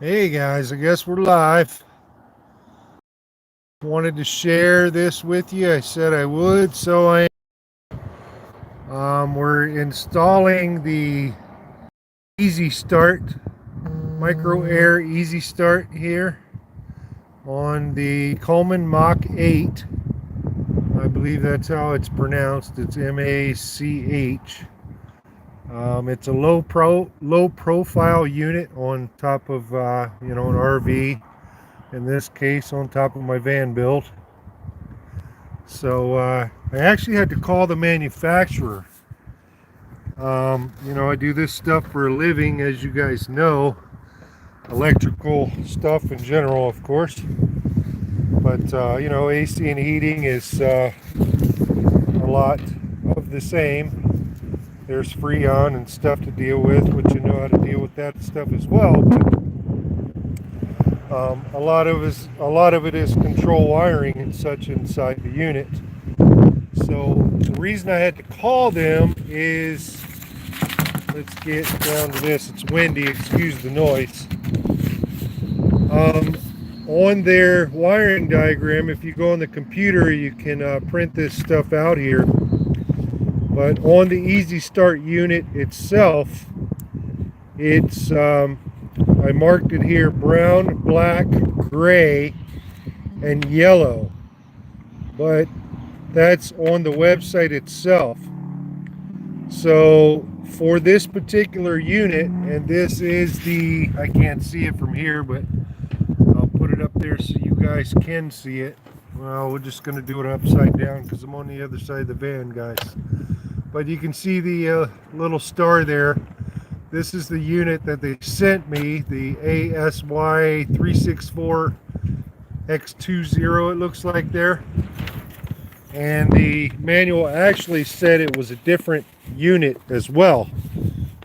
Hey guys, I guess we're live. Wanted to share this with you. I said I would, so we're installing the Easy Start Micro Air Easy Start here on the Coleman Mach 8. I believe that's how it's pronounced. It's Mach. It's a low profile unit on top of an RV. In this case, on top of my van build. So I actually had to call the manufacturer. I do this stuff for a living, as you guys know, electrical stuff in general, of course. But AC and heating is a lot of the same. There's Freon and stuff to deal with, which you know how to deal with that stuff as well. But a lot of it is control wiring and such inside the unit. So the reason I had to call them is, let's get down to this. It's windy, excuse the noise. On their wiring diagram, if you go on the computer, you can print this stuff out here. But on the Easy Start unit itself, it's I marked it here: brown, black, gray, and yellow. But that's on the website itself. So for this particular unit, and this is I can't see it from here, but I'll put it up there so you guys can see it. Well, we're just going to do it upside down because I'm on the other side of the van, guys. But you can see the little star there. This is the unit that they sent me, the ASY 364X20, it looks like there. And the manual actually said it was a different unit as well.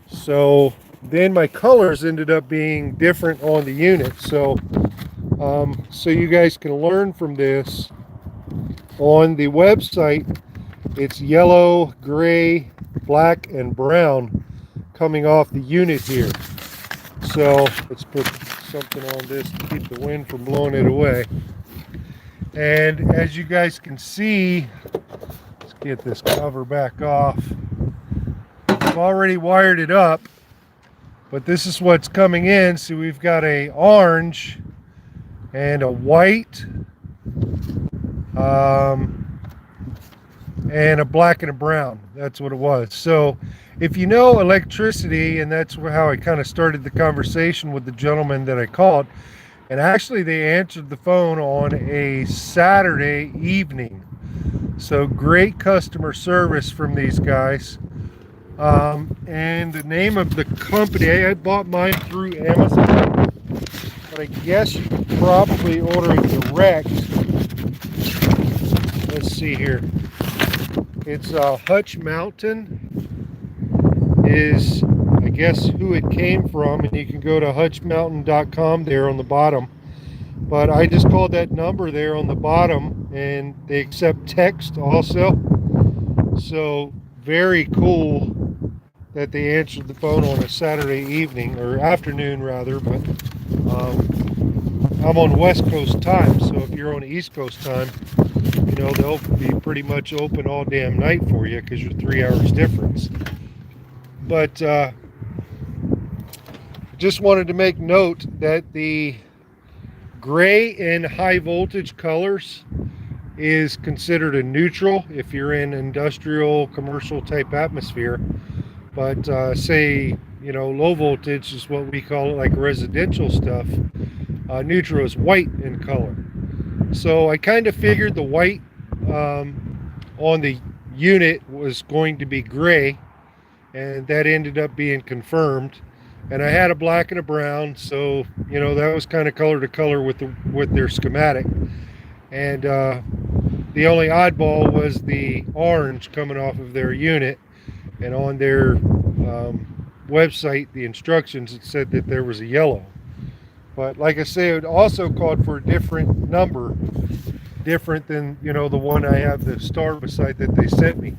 So then my colors ended up being different on the unit. So you guys can learn from this. On the website, it's yellow, gray, black, and brown coming off the unit here. So let's put something on this to keep the wind from blowing it away. And as you guys can see, let's get this cover back off. I've already wired it up, but this is what's coming in. So we've got a orange and a white, and a black and a brown. That's what it was. So if you know electricity, and that's how I kind of started the conversation with the gentleman that I called, and actually they answered the phone on a Saturday evening. So great customer service from these guys. And the name of the company, I bought mine through Amazon, but I guess you could probably order it direct. Let's see here. It's Hutch Mountain is, I guess, who it came from, and you can go to hutchmountain.com there on the bottom. But I just called that number there on the bottom, and they accept text also. So very cool that they answered the phone on a Saturday evening, or afternoon rather. But I'm on West Coast time, so if you're on East Coast time, they'll be pretty much open all damn night for you because you're 3 hours difference. But just wanted to make note that the gray and high voltage colors is considered a neutral if you're in industrial commercial type atmosphere. But say low voltage is what we call it, like residential stuff. Neutral is white in color. So I kind of figured the white on the unit was going to be gray, and that ended up being confirmed. And I had a black and a brown, so that was kind of color to color with their schematic. And the only oddball was the orange coming off of their unit, and on their website, the instructions, it said that there was a yellow. But like I say, it also called for a different number, different than the one I have, the star beside that they sent me.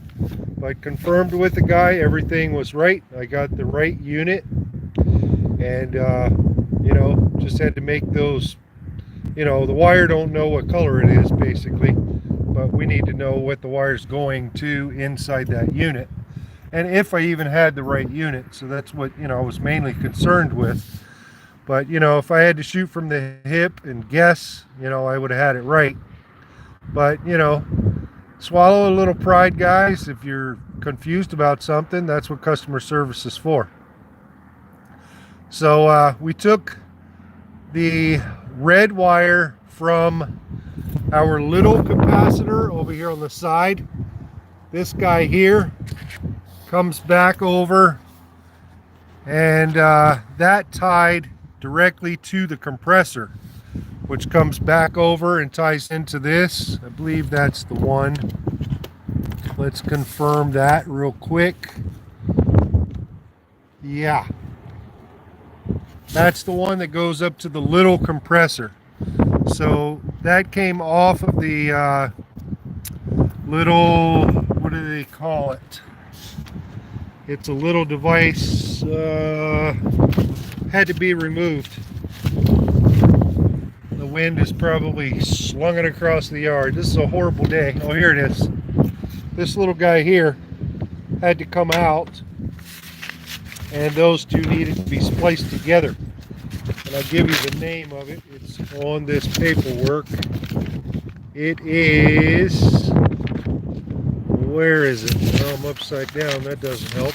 But confirmed with the guy, everything was right. I got the right unit, and You know, just had to make those, you know, the wire don't know what color it is basically, but we need to know what the wire's going to inside that unit. And if I even had the right unit. So that's what, you know, I was mainly concerned with. But, you know, if I had to shoot from the hip and guess, you know, I would have had it right. But, you know, swallow a little pride, guys. If you're confused about something, that's what customer service is for. So we took the red wire from our little capacitor over here on the side. This guy here comes back over, and that tied directly to the compressor, which comes back over and ties into this. I believe that's the one. Let's confirm that real quick. Yeah, that's the one that goes up to the little compressor. So that came off of the little, what do they call it? It's a little device, had to be removed. The wind has probably slung it across the yard. This is a horrible day. Oh, here it is. This little guy here had to come out, and those two needed to be spliced together. And I'll give you the name of it. It's on this paperwork. It is, where is it? Oh, I'm upside down. That doesn't help.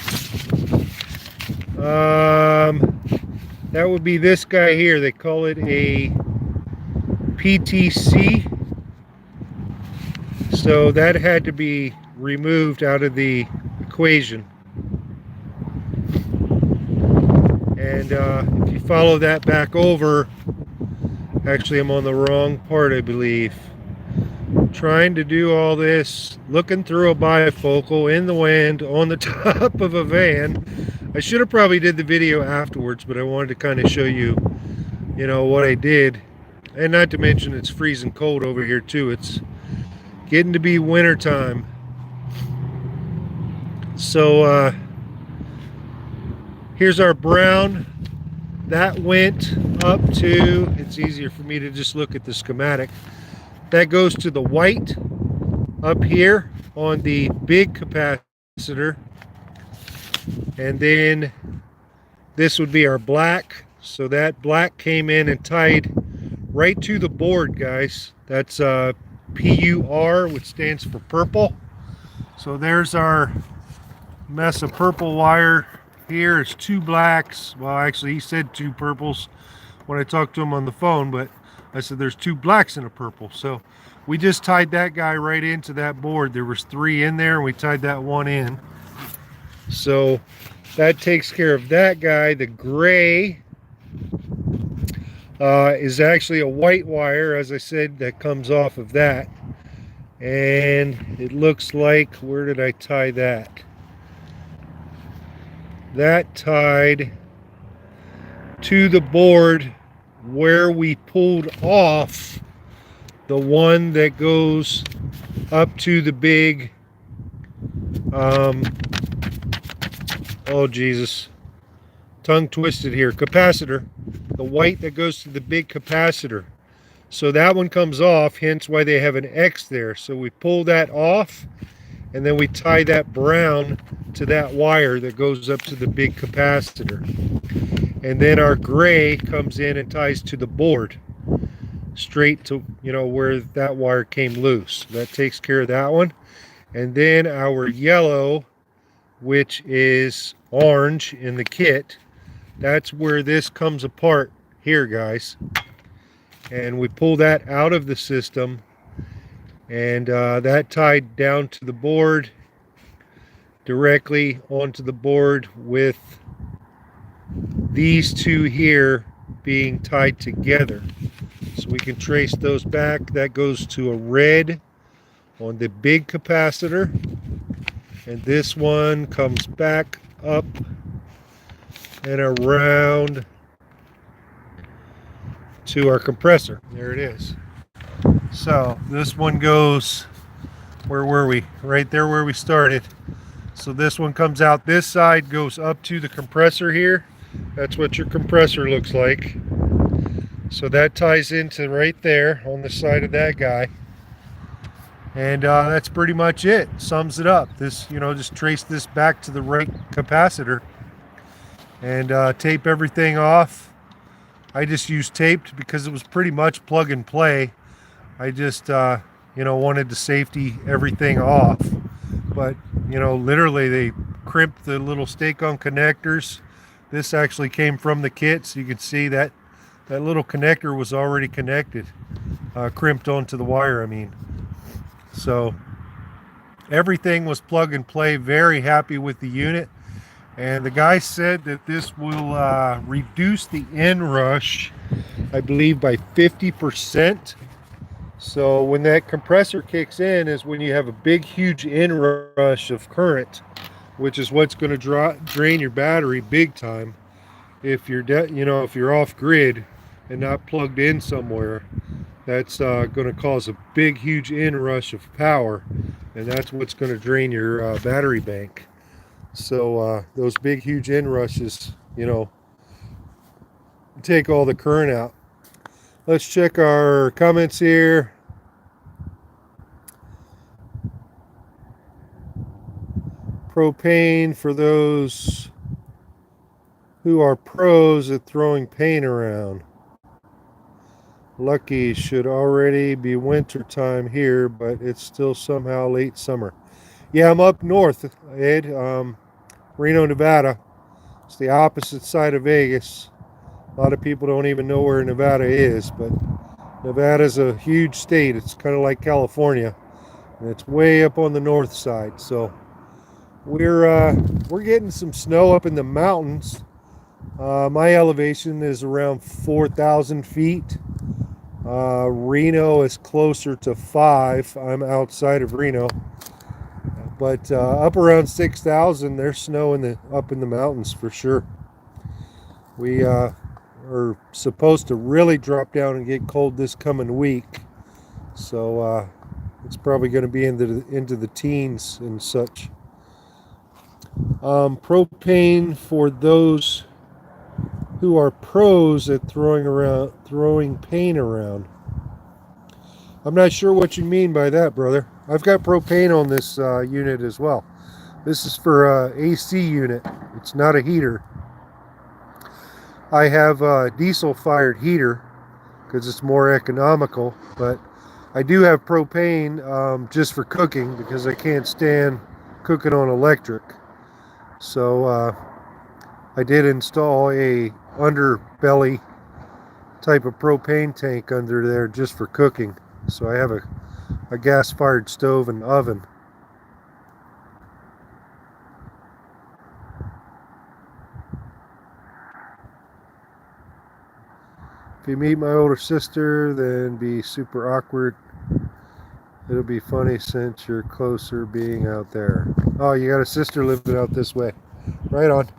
That would be this guy here. They call it a PTC. So that had to be removed out of the equation. And if you follow that back over, actually I'm on the wrong part, I believe. Trying to do all this, looking through a bifocal in the wind on the top of a van. I should have probably did the video afterwards, but I wanted to kind of show you, you know, what I did. And not to mention it's freezing cold over here too. It's getting to be winter time. So here's our brown. That went up to, it's easier for me to just look at the schematic. That goes to the white up here on the big capacitor. And then this would be our black. So that black came in and tied right to the board, guys. That's PUR, which stands for purple. So there's our mess of purple wire. Here it's two blacks. Well, actually he said two purples when I talked to him on the phone, but I said there's two blacks and a purple. So we just tied that guy right into that board. There was three in there and we tied that one in. So that takes care of that guy. The gray is actually a white wire, as I said, that comes off of that. And it looks like, where did I tie that? That tied to the board where we pulled off the one that goes up to the big, oh Jesus, tongue twisted here, capacitor. The white that goes to the big capacitor. So that one comes off, hence why they have an X there. So we pull that off, and then we tie that brown to that wire that goes up to the big capacitor. And then our gray comes in and ties to the board, straight to, you know, where that wire came loose. That takes care of that one. And then our yellow, which is orange in the kit, that's where this comes apart here, guys. And we pull that out of the system, and that tied down to the board, directly onto the board, with these two here being tied together. So we can trace those back. That goes to a red on the big capacitor, and this one comes back up and around to our compressor. There it is. So this one goes, where were we? Right there where we started. So this one comes out this side, goes up to the compressor here. That's what your compressor looks like. So that ties into right there on the side of that guy. And that's pretty much it. Sums it up. This, just trace this back to the right capacitor and tape everything off. I just used taped because it was pretty much plug and play. I just, wanted to safety everything off. But, literally they crimped the little stake-on connectors. This actually came from the kit, so you can see that little connector was already connected, crimped onto the wire, I mean. So everything was plug and play. Very happy with the unit. And the guy said that this will reduce the inrush, I believe, by 50%. So when that compressor kicks in is when you have a big, huge inrush of current, which is what's going to drain your battery big time. If you're, if you're off grid and not plugged in somewhere, that's going to cause a big, huge inrush of power, and that's what's going to drain your battery bank. So those big, huge inrushes, take all the current out. Let's check our comments here. Propane for those who are pros at throwing paint around. Lucky, should already be winter time here, but it's still somehow late summer. Yeah, I'm up north, Ed, Reno, Nevada. It's the opposite side of Vegas. A lot of people don't even know where Nevada is, but Nevada's a huge state. It's kind of like California, and it's way up on the north side. So we're getting some snow up in the mountains. My elevation is around 4,000 feet. Reno is closer to 5. I'm outside of Reno, but up around 6,000, there's snow up in the mountains for sure. We are supposed to really drop down and get cold this coming week, so it's probably going to be into the teens and such. Propane for those who are pros at throwing paint around. I'm not sure what you mean by that, brother. I've got propane on this unit as well. This is for AC unit. It's not a heater. I have a diesel fired heater because it's more economical, but I do have propane just for cooking because I can't stand cooking on electric. So I did install a underbelly type of propane tank under there just for cooking. So I have a gas-fired stove and oven. If you meet my older sister, then be super awkward. It'll be funny since you're closer being out there. Oh, you got a sister living out this way. Right on.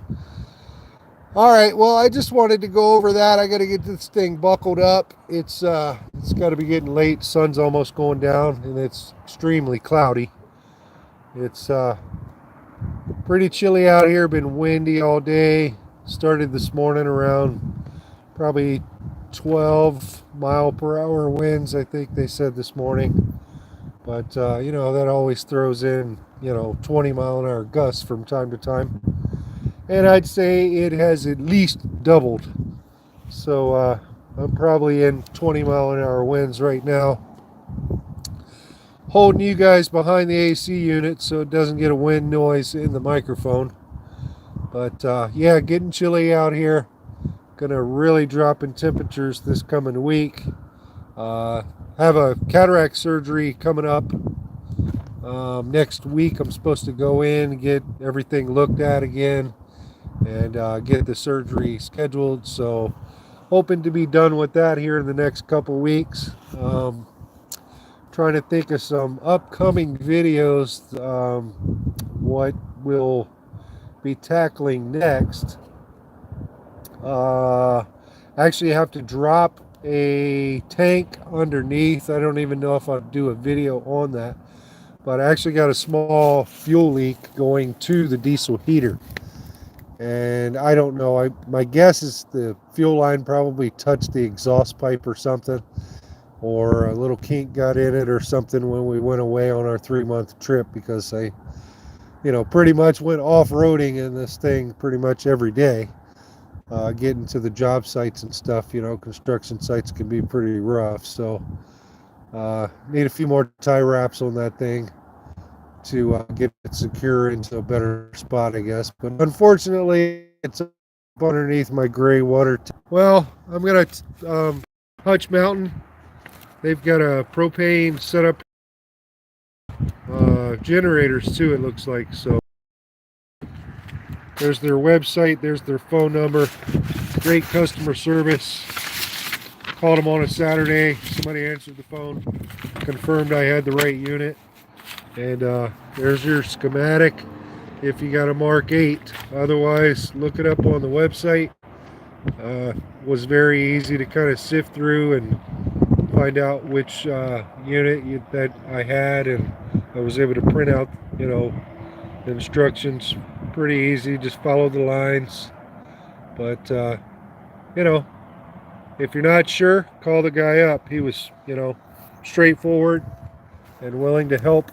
All right, well, I just wanted to go over that. I got to get this thing buckled up. It's got to be getting late. Sun's almost going down, and it's extremely cloudy. It's pretty chilly out here. Been windy all day. Started this morning around probably 12 mile per hour winds, I think they said this morning. But that always throws in 20 mile an hour gusts from time to time. And I'd say it has at least doubled. So I'm probably in 20 mile an hour winds right now, holding you guys behind the AC unit so it doesn't get a wind noise in the microphone. But yeah, getting chilly out here. Gonna really drop in temperatures this coming week. Have a cataract surgery coming up next week. I'm supposed to go in and get everything looked at again and get the surgery scheduled. So hoping to be done with that here in the next couple weeks. Trying to think of some upcoming videos, what we'll be tackling next. Actually have to drop a tank underneath. I don't even know if I'll do a video on that, but I actually got a small fuel leak going to the diesel heater, And I don't know. My guess is the fuel line probably touched the exhaust pipe or something, or a little kink got in it or something when we went away on our 3-month trip, because I, pretty much went off-roading in this thing pretty much every day. Getting to the job sites and stuff, construction sites can be pretty rough. So need a few more tie wraps on that thing to get it secure into a better spot, I guess. But unfortunately, it's up underneath my gray water. Well, I'm going to Hutch Mountain. They've got a propane setup, generators too, it looks like. So there's their website, there's their phone number. Great customer service. Called them on a Saturday. Somebody answered the phone, confirmed I had the right unit. And there's your schematic if you got a Mark 8. Otherwise, look it up on the website. Was very easy to kind of sift through and find out which unit that I had, and I was able to print out, the instructions. Pretty easy, just follow the lines. But if you're not sure, call the guy up. He was, straightforward and willing to help.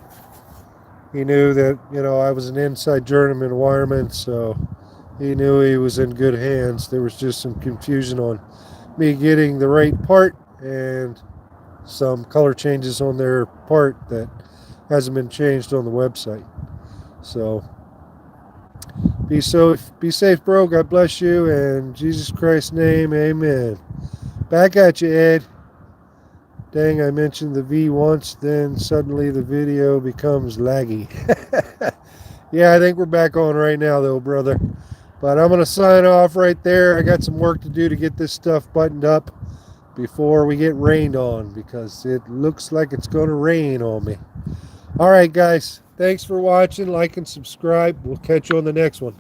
He knew that, I was an inside journeyman wireman, so he knew he was in good hands. There was just some confusion on me getting the right part and some color changes on their part that hasn't been changed on the website. So be safe, bro. God bless you, and Jesus Christ's name, amen. Back at you, Ed. Dang, I mentioned the V once, then suddenly the video becomes laggy. Yeah, I think we're back on right now, though, brother. But I'm going to sign off right there. I got some work to do to get this stuff buttoned up before we get rained on, because it looks like it's going to rain on me. All right, guys. Thanks for watching. Like and subscribe. We'll catch you on the next one.